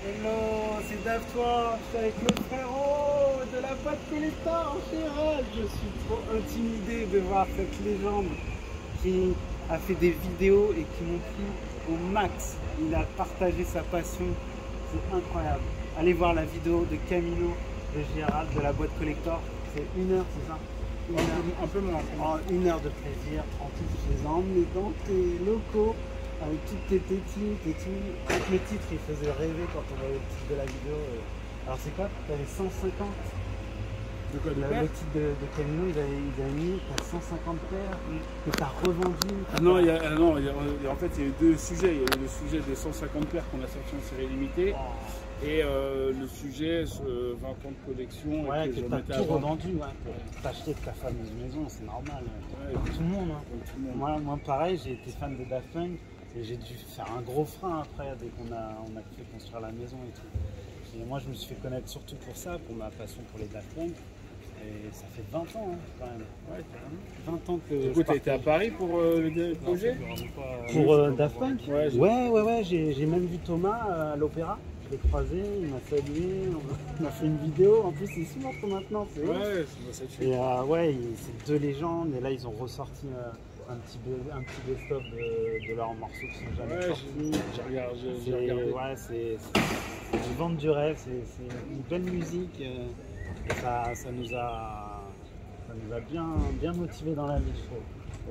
Hello, c'est Dave-toi, je suis avec le frérot de la boîte collector en Gérald. Je suis trop intimidé de voir cette légende qui a fait des vidéos et qui m'ont pris au max. Il a partagé sa passion, c'est incroyable. Allez voir la vidéo de Camilo de Gérald de la boîte collector, c'est 1 heure, c'est ça? Un peu moins. En 1 heure de plaisir, tranquille, je les ai emmenés dans tes locaux. Avec toutes tes tétines. Avec le titre, il faisait rêver quand on voyait le titre de la vidéo. Alors c'est quoi? T'avais 150. De quoi, de le titre de Camilo, il avait mis 150 paires que t'as revendu. Non, en fait, il y a eu deux sujets. Il y a eu le sujet des 150 paires qu'on a sorti en série limitée. Et le sujet 20 ans de collection. Ouais, que t'as tout revendu, ouais, pour t'acheter de ta fameuse maison, c'est normal. Ouais, comme tout le monde. Hein. Comme tout le monde. Moi, pareil, j'ai été fan de Daft Punk. Et j'ai dû faire un gros frein après, dès qu'on a fait construire la maison et tout. Et moi, je me suis fait connaître surtout pour ça, pour ma passion pour les Daft Punk. Et ça fait 20 ans, hein, quand même. Ouais, 20 ans que. Du coup, tu as été à Paris pour le projet? Pour Daft Punk? Ouais, j'ai même vu Thomas à l'Opéra. Je l'ai croisé, il m'a salué, on a fait une vidéo. En plus, c'est si mort maintenant. Ouais, ça te fait. Et ouais, c'est deux légendes. Et là, ils ont ressorti un petit best-of de leurs morceaux qui sont jamais sortis. J'ai regardé. Ouais, c'est du vente du rêve, c'est une belle musique. Et ça nous a bien motivés dans la vie, je trouve.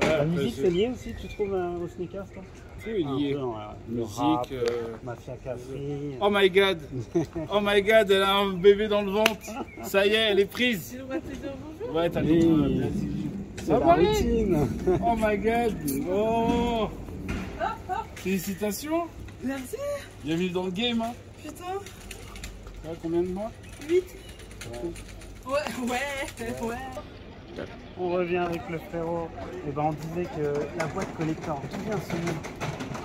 Ouais, la musique, c'est lié aussi, tu trouves, aux sneakers, toi? C'est lié. Le musique, rap, Mafia Café. Oh my god! Oh my god, elle a un bébé dans le ventre. Ça y est, elle est prise. Tu devrais te dire bonjour. Ouais, t'as dit. C'est la routine. Oh my god. Oh. Félicitations. Merci. Bienvenue dans le game. Hein. Putain. Ça va, combien de mois? 8. Ouais. Ouais. On revient avec le frérot. Et ben on disait que la boîte collector, d'où vient ce nom?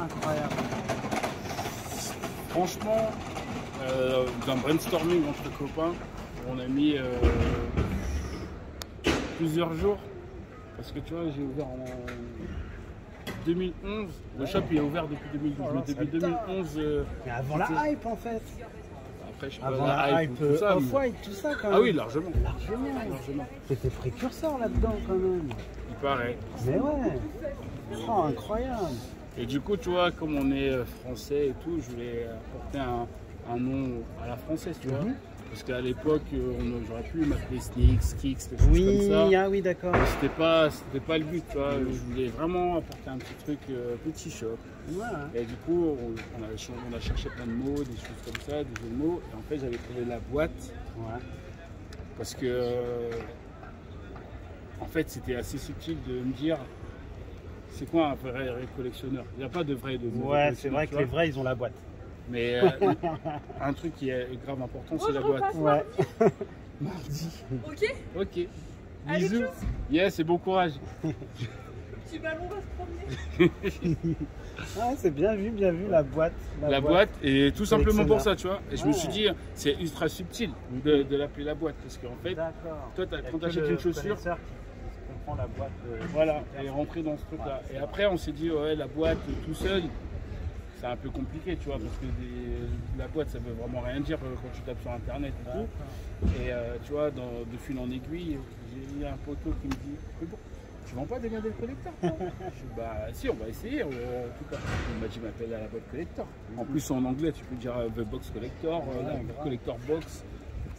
Incroyable. Franchement, d'un brainstorming entre copains, on a mis plusieurs jours. Parce que tu vois, j'ai ouvert en 2011. Le shop il est ouvert depuis 2012. Mais depuis 2011. Mais avant la hype en fait. Après, je sais avant pas, la hype tout ça, Off-White, tout ça quand même. Ah oui, largement. Largement. T'étais précurseur là-dedans quand même. Il paraît. Mais ouais. Oh, incroyable. Et du coup, tu vois, comme on est français et tout, je voulais apporter un nom à la française, tu vois. Parce qu'à l'époque, j'aurais pu m'appeler Sneaks, Kicks, des choses comme ça. Ah oui, d'accord. C'était pas le but, tu vois. Je voulais vraiment apporter un petit truc, petit shop. Ouais. Et du coup, on a cherché plein de mots, des choses comme ça, des jeux de mots. Et en fait, j'avais trouvé la boîte. Ouais. Parce que, en fait, c'était assez subtil de me dire, c'est quoi un vrai collectionneur? Il n'y a pas de vrai et de mauvais. Ouais, c'est vrai que les vrais, ils ont la boîte. Mais un truc qui est grave important, c'est la boîte. Ouais. Mardi. Ok. Allez, Bisous. Yes, et bon courage. Petit ballon va se promener. Ah, c'est bien vu la boîte. La boîte, et tout simplement pour ça, tu vois. Et je me suis dit, c'est ultra subtil de l'appeler la boîte. Parce qu'en fait, toi, quand tu achètes une chaussure, qui comprend la boîte. Voilà, et rentrer dans ce truc-là. Et après, on s'est dit, ouais, la boîte tout seul. C'est un peu compliqué, tu vois, parce que la boîte, ça veut vraiment rien dire quand tu tapes sur internet et tout. Et tu vois, de fil en aiguille, j'ai un poteau qui me dit, mais bon, tu vends pas des modèles collector? Je dis, bah si, on va essayer, en tout cas. Il m'a dit, m'appelle à la boîte collector. En plus, en anglais, tu peux dire The Box Collector, Collector Box.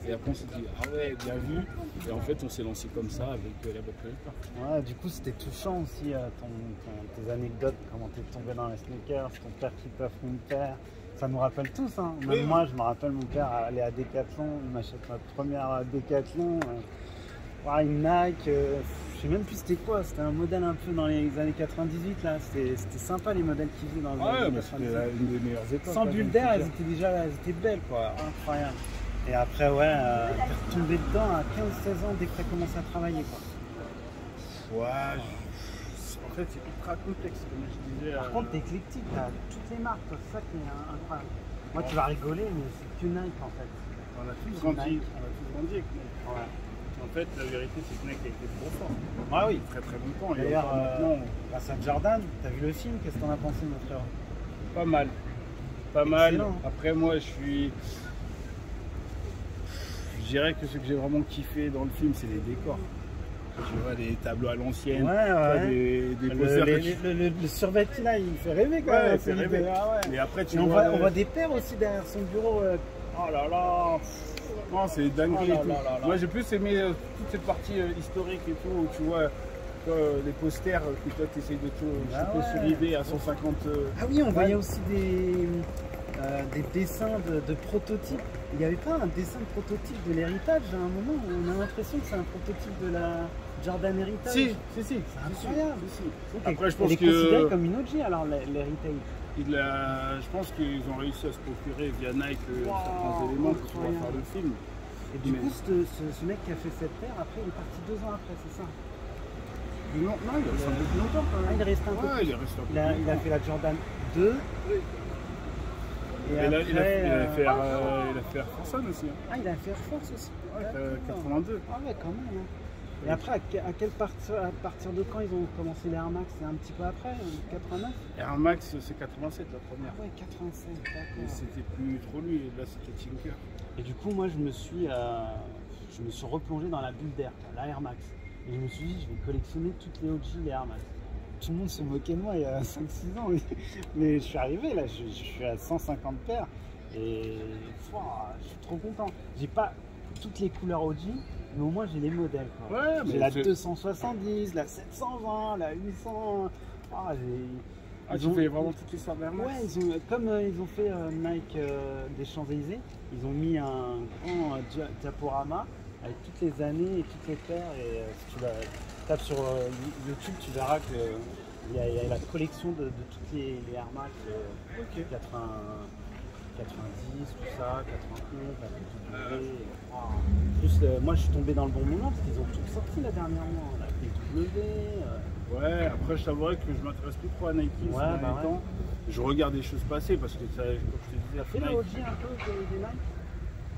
Et après on s'est dit, ah ouais, bien vu. Et en fait on s'est lancé comme ça avec la boîte collector. Ouais, du coup c'était touchant aussi tes anecdotes, comment t'es tombé dans les sneakers, ton père qui t'offre une paire. Ça nous rappelle tous, hein. Même moi je me rappelle mon père aller à Decathlon, il m'achète ma première Decathlon. Une Nike, je sais même plus c'était quoi, c'était un modèle un peu dans les années 98 là, c'était sympa les modèles qu'ils faisaient dans les années 98. C'était une des meilleures époques. Sans bulle d'air, elles étaient belles quoi, incroyable. Et après, ouais, t'es retombé dedans à 15-16 ans dès que t'as commencé à travailler, quoi. Ouais, en fait, c'est ultra complexe, comme je disais. Par contre, t'es éclectique, t'as toutes les marques, c'est ça qui est incroyable. Moi, tu vas rigoler, mais c'est que Nike, en fait. On a tous grandi avec Nike. Ouais. En fait, la vérité, c'est que Nike a été trop fort. Ah oui. Très très longtemps. D'ailleurs, grâce à Jordan, t'as vu le film, qu'est-ce que t'en as pensé, mon frère? Pas mal. pas mal. Excellent. Après, moi, je dirais que ce que j'ai vraiment kiffé dans le film, c'est les décors. Tu vois, des tableaux à l'ancienne, des posters. Le survêt qu'il a, il fait rêver quand Ouais, même. il fait rêver. Ouais. Et après, tu Et on vois, voit des pères aussi derrière son bureau. oh là là, non, c'est dinguerie Oh là et tout. là là là. Moi, j'ai plus aimé toute cette partie historique et tout, où tu vois les posters que toi, tu essayes de choper sur eBay à 150. Ah oui, on voyait aussi des dessins de prototypes. Il n'y avait pas un dessin de prototype de l'héritage à un moment où on a l'impression que c'est un prototype de la Jordan Heritage. Si. C'est incroyable. Si. Ok. Après, je Elle pense est considérée que comme une OG alors l'héritage. je pense qu'ils ont réussi à se procurer via Nike certains Wow, éléments pour pouvoir incroyable. faire le film. Et du Mais- coup, ce mec qui a fait cette paire, après, il est parti 2 ans après, c'est ça? Non, il reste un peu plus longtemps quand Ah, même. il reste un peu Ouais, plus. il est resté un peu Il a plus longtemps. fait la Jordan 2. Et Et là, après, il a fait Air Force One aussi. Ah, il a fait Air Force aussi. Ouais, D'accord. 82. Ah ouais, quand même. Hein. Et après, à partir de quand ils ont commencé les Air Max? C'est un petit peu après, 89? Air Max, c'est 87 la Ah première. ouais, 87, Et d'accord. c'était plus trop lui, là c'était Tinker. Et du coup, moi, je me suis replongé dans la bulle d'air, la Air Max. Et je me suis dit, je vais collectionner toutes les OG, les Air Max. Tout le monde se moquait de moi il y a 5-6 ans. Mais je suis arrivé là, je suis à 150 paires. Et je suis trop content. J'ai pas toutes les couleurs OG, mais au moins j'ai les modèles. Quoi. Ouais, J'ai mais la c'est- 270, la 720, la 800. Ah, Ils tu ont- fais vraiment toute l'histoire d'Air Max? Ouais, comme ils ont fait Nike des Champs-Élysées, ils ont mis un grand diaporama avec toutes les années et toutes les paires. Et si tu tapes sur YouTube, tu verras qu'il y a la collection de toutes les Air Max 90, tout ça, 91, la PW. Plus, moi, je suis tombé dans le bon moment parce qu'ils ont tout sorti là dernièrement. La PW. Ouais, après je t'avouerais que je m'intéresse plus trop à Nike ces Ouais, derniers bah ouais. temps. Je regarde des choses passer parce que ça, comme je te disais, Tu as fait la Nike. OG un peu des Nike?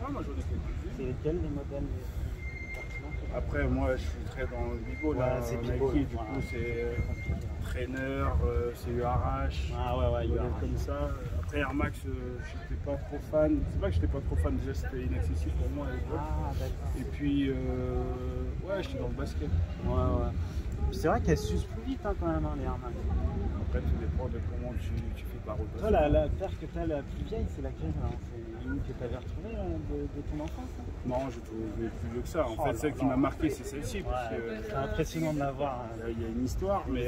Ah, moi j'en ai quelques-unes. C'est lesquels les modèles les plus pertinents? Après, moi je suis très dans le bigot là. Ouais, c'est Nike, bigot, du voilà. coup c'est Trainer, c'est URH. Ah ouais, modèles URH. comme ça. Après Air Max, j'étais pas trop fan. C'est pas que j'étais pas trop fan, déjà c'était inaccessible pour moi à l'époque. Ah d'accord. Et puis, ouais, j'étais dans le basket. Ouais. C'est vrai qu'elles s'usent plus vite hein, quand même, hein, les Air Max. Après, tout dépend de comment tu fais par Toi, la paire que tu as la plus vieille, c'est laquelle hein? C'est une que tu avais retrouvée de ton enfance hein? Non, je trouve plus vieux que ça. En Oh fait, là celle qui là. m'a marqué, c'est celle-ci. Parce Ouais, que c'est impressionnant de la voir. Hein. il y a une histoire, mais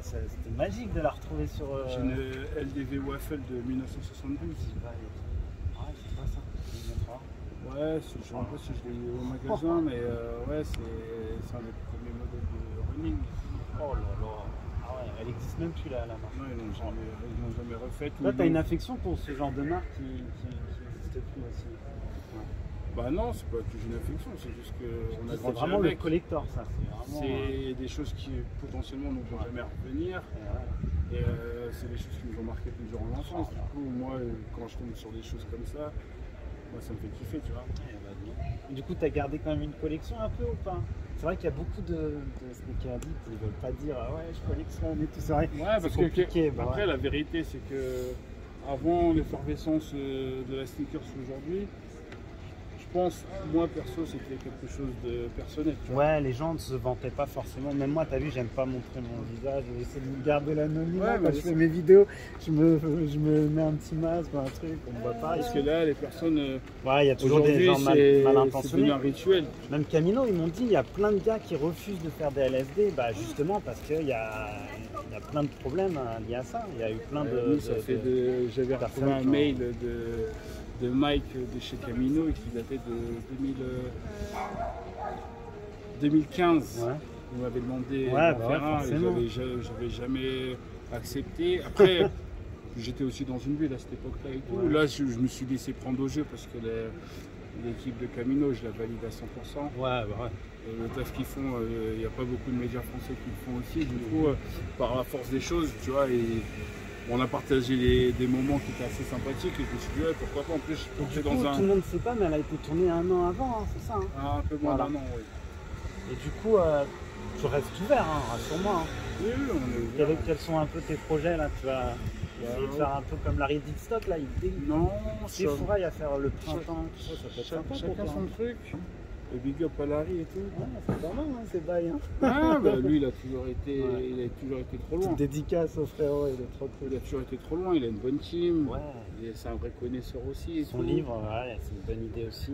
C'était magique de la retrouver sur. j'ai une LDV Waffle de 1972. Ouais, c'est pas ça. Tu me montreras. Ouais, je ne sais pas si je l'ai eu au magasin, mais ouais, c'est un des premiers modèles de running. Oh là là. Ah ouais, elle existe même plus la marque. Non, ils l'ont jamais refaite. Toi, t'as une affection pour ce genre de marque qui n'existe plus aussi. Bah non, c'est pas que j'ai une affection, c'est juste qu'on a C'est grandi vraiment le avec. collector, ça. C'est vraiment. C'est des choses qui potentiellement ne vont jamais revenir. Et c'est des choses qui nous ont marqué plus durant l'enfance. Du coup, moi, quand je tombe sur des choses comme ça, moi, ça me fait kiffer, tu vois. Du coup, tu as gardé quand même une collection un peu ou pas? C'est vrai qu'il y a beaucoup de sneaker addicts, ils veulent pas dire ah ouais, je collectionne et tout. C'est vrai. Ouais, parce c'est compliqué. que bah après, ouais. la vérité, c'est que avant l'effervescence de la sneakers aujourd'hui, je pense, moi perso, c'était quelque chose de personnel. Tu vois. Ouais, les gens ne se vantaient pas forcément. Même moi, t'as vu, j'aime pas montrer mon visage. J'essaie de me garder l'anonymat. Ouais, Quand mais je c'est- fais mes vidéos, je me mets un petit masque ou un truc, on me voit pas. Parce que là, les personnes, Ouais, il y a toujours des aujourd'hui, gens mal c'est devenu intentionnés. un rituel. Même Camino, ils m'ont dit, il y a plein de gars qui refusent de faire des LSD, bah justement parce qu'il y a plein de problèmes liés à ça. Il y a eu plein de. Oui, ça fait j'avais personnes retrouvé un qui ont- mail de Mike de chez Camino et qui datait de 2015. Ouais. Il m'avait demandé Ouais, d'en bah faire ouais, un forcément. et j'avais jamais accepté. Après, j'étais aussi dans une bulle à cette époque-là et tout. Ouais. Là, je me suis laissé prendre au jeu parce que l'équipe de Camino, je la valide à 100%. Ouais, bah ouais. Le taf qu'ils font, il n'y a pas beaucoup de médias français qui le font aussi. Du coup, par la force des choses, tu vois, on a partagé des moments qui étaient assez sympathiques et je me suis dit, ouais, pourquoi pas. En plus, Et je du suis coup, dans tout le monde ne sait pas, mais elle a été tournée 1 an avant, hein, c'est ça. Hein. un peu moins Voilà. d'un an, oui. Et du coup, tu restes ouvert, hein, rassure-moi. Hein. Oui, on est ouvert. Quels sont un peu tes projets là? Tu vas Essayer de faire un peu comme Larry Dickstock là, Non, il défouraille à faire le printemps, tout ça, ça peut être sympa. chacun son truc. Le big up à Larry et tout. Ouais, c'est pas mal, hein, c'est bail. Hein. Ah, bah, lui, il a toujours été, il a toujours été trop loin. Petite dédicace au frérot, il est trop cool. Il a toujours été trop loin, il a une bonne team. Ouais. C'est un vrai connaisseur aussi. Et Son tout. livre, ouais, c'est une bonne idée aussi.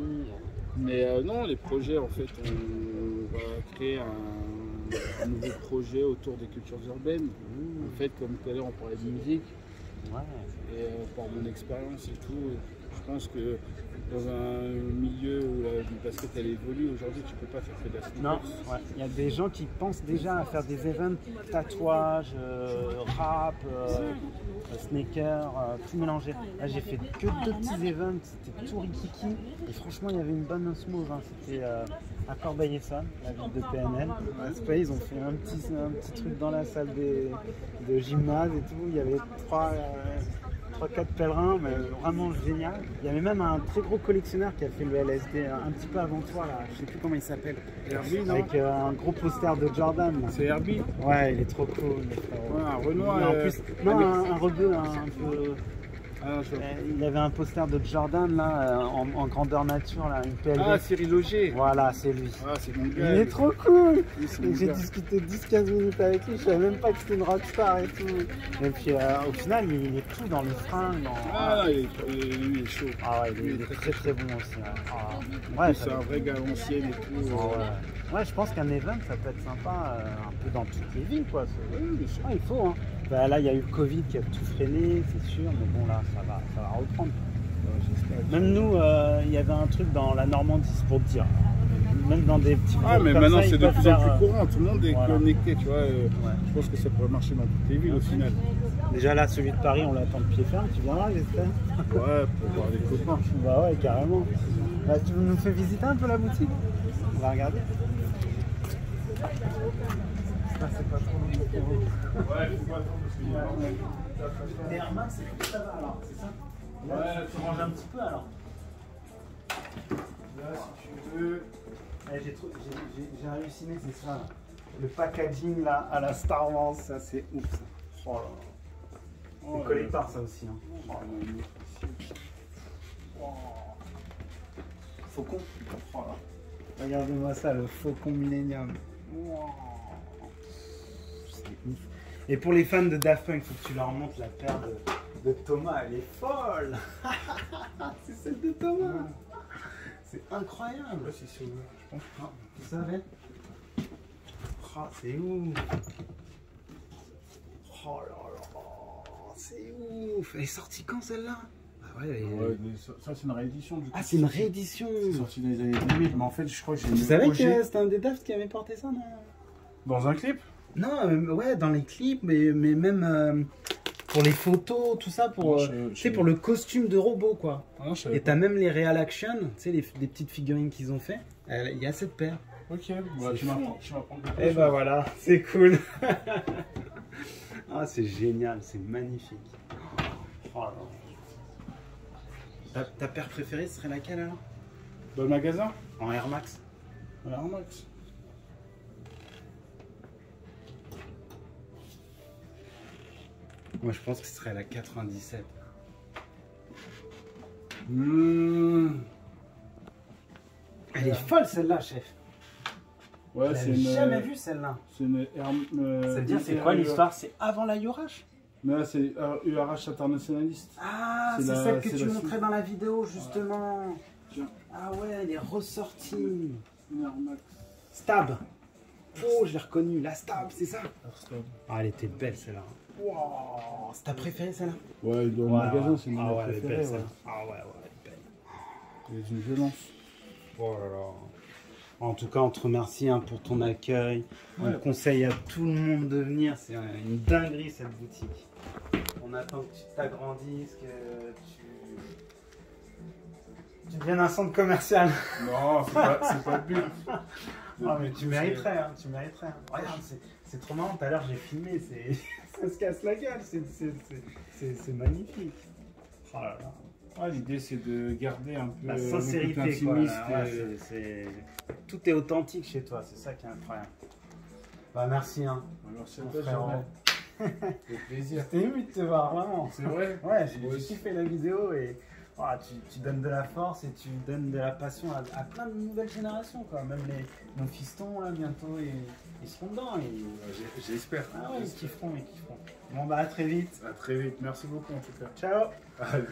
Mais non, les projets, en fait, on va créer un nouveau projet autour des cultures urbaines. En fait, comme tout à l'heure, on parlait de musique. Ouais. Et par mon expérience et tout, je pense que dans un milieu où la basket elle évolue, aujourd'hui tu peux pas faire que de la sneakers. Non, ouais. Il y a des gens qui pensent déjà à faire des events tatouage, rap, sneakers, tout mélangé. Là j'ai fait que 2 petits events, c'était tout rikiki. Et franchement il y avait une bonne osmose, hein. C'était à Corbeil-Essonnes, la ville de PNL. À Space, ils ont fait un petit truc dans la salle de gymnase et tout. Il y avait 3-4 pèlerins, mais vraiment génial. Il y avait même un très gros collectionneur qui a fait le LSD un petit peu avant toi, là. Je sais plus comment il s'appelle. Herbie, non? Avec un gros poster de Jordan. Là. C'est Herbie? Ouais, il est trop cool. Le frérot. Ouais, un Renoir. Mais en plus, non, un rebeu un peu. Ah, Il avait un poster de Jordan là, en grandeur nature, là, une PLV. Ah, Cyril Auger. Voilà, c'est lui. Ah, c'est mon Il gars. est trop cool. Oui, c'est mon J'ai gars. discuté 10-15 minutes avec lui, je savais même pas que c'était une rockstar et tout. Et puis au final, il est tout dans les fringues. Ah, lui, il est chaud. Ah ouais, il est très très bon aussi. Ouais, ouais, C'est un vrai gars à l'ancienne et tout. ouais, je pense qu'un event ça peut être sympa un peu dans toutes les villes quoi. Oui, bien sûr. Ah, il faut. Hein. Bah, là, il y a eu le Covid qui a tout freiné, c'est sûr, mais bon, là, ça va reprendre. Ouais, j'espère. Même nous, il y avait un truc dans la Normandie, c'est pour te dire. Même dans des petits Ah, groupes mais comme maintenant ça, c'est ils de peuvent plus en faire, plus courant, tout le monde est voilà. connecté, tu vois. Ouais. Je pense que ça pourrait marcher dans toutes les villes au final. Déjà là, celui de Paris, on l'attend de pied ferme, tu viendras, j'espère. Ouais, pour voir les copains. Bah ouais, carrément. Bah, tu nous fais visiter un peu la boutique? On va regarder. Ah, c'est pas trop long. Ouais, faut pas attendre parce qu'il y a Les Air Max, c'est tout ça va alors, c'est ça? Ouais, tu manges un petit peu alors. Là, si tu veux. J'ai halluciné, c'est ça. Là. Le packaging là, à la Star Wars, ça c'est ouf. Ça. Oh là là. Oh, C'est collector ça aussi. Hein. Oh, Oh. Faucon. Oh là. Regardez-moi ça, le Faucon Millennium. Wow. C'est ouf. Et pour les fans de Daft Punk, il faut que tu leur montres la paire de Thomas, elle est folle. C'est celle de Thomas. C'est incroyable. si c'est ouvert, je pense. Ah, tu savais? Oh, c'est ouf. Oh là là, c'est ouf. Elle est sortie quand celle-là? Ah ouais, Ouais, ça c'est une réédition du coup. Ah, c'est une réédition. C'est sorti dans les années 2000, mais en fait je crois que j'ai Tu savais que c'était un des Daft qui avait porté ça, non? Dans un clip? Non, ouais, dans les clips, mais même pour les photos, tout ça, pour, tu sais, pour le costume de robot, quoi. Ah, je Et t'as même les Real Action, tu sais, les petites figurines qu'ils ont fait. Il y a cette paire. Ok, bah, tu m'apprends quelque Et chose. bah voilà, c'est cool. Ah, c'est génial, c'est magnifique. Oh là là. Ta paire préférée, ce serait laquelle alors? Dans le magasin? En Air Max. Air Max. Moi, je pense que ce serait la 97. Elle est folle celle-là, chef. Ouais, Je c'est l'avais une. jamais vue celle-là. C'est une. Ça veut dire, c'est quoi l'histoire? C'est avant la Yorash? Mais là, c'est URH internationaliste. Ah, C'est c'est la- celle que c'est tu la montrais dans la vidéo, justement. Tiens. Ah ouais, elle est ressortie. Air Max. Stab. Oh, je l'ai reconnue. La Stab, c'est ça? Airstone. Ah, elle était belle celle-là. Wow. C'est ta préférée celle-là? Ouais, dans le magasin, c'est une ah de mes ouais, elle est préférées, belle ouais. celle-là. Ah ouais, elle est belle. Elle est d'une violence. Oh là là. En tout cas, on te remercie hein, pour ton accueil. On Ouais. conseille à tout le monde de venir. C'est une dinguerie cette boutique. On attend que tu t'agrandisses, que tu deviennes un centre commercial. Non, c'est pas le but. Ah, mais tu mériterais, hein, tu mériterais. Hein. Regarde, c'est trop marrant. Tout à l'heure, j'ai filmé. Ça se casse la gueule. C'est magnifique. Oh là là. Ouais, l'idée c'est de garder un peu La le côté sincérité, quoi. intimiste Là, et- ouais, tout est authentique chez toi. C'est ça qui est incroyable. Bah, merci. Hein. Alors c'est Mon pas frérot. Jordan. Au plaisir. J'étais ému de te voir, vraiment. C'est vrai? Ouais, Moi j'ai aussi. kiffé la vidéo et tu donnes de la force et tu donnes de la passion à plein de nouvelles générations, quoi. Même nos fistons, là, bientôt, ils seront dedans. J'espère. Ah ouais, ils kifferont, ils kifferont. Bon, bah, à très vite. À très vite. Merci beaucoup en tout cas. Ciao. Allez.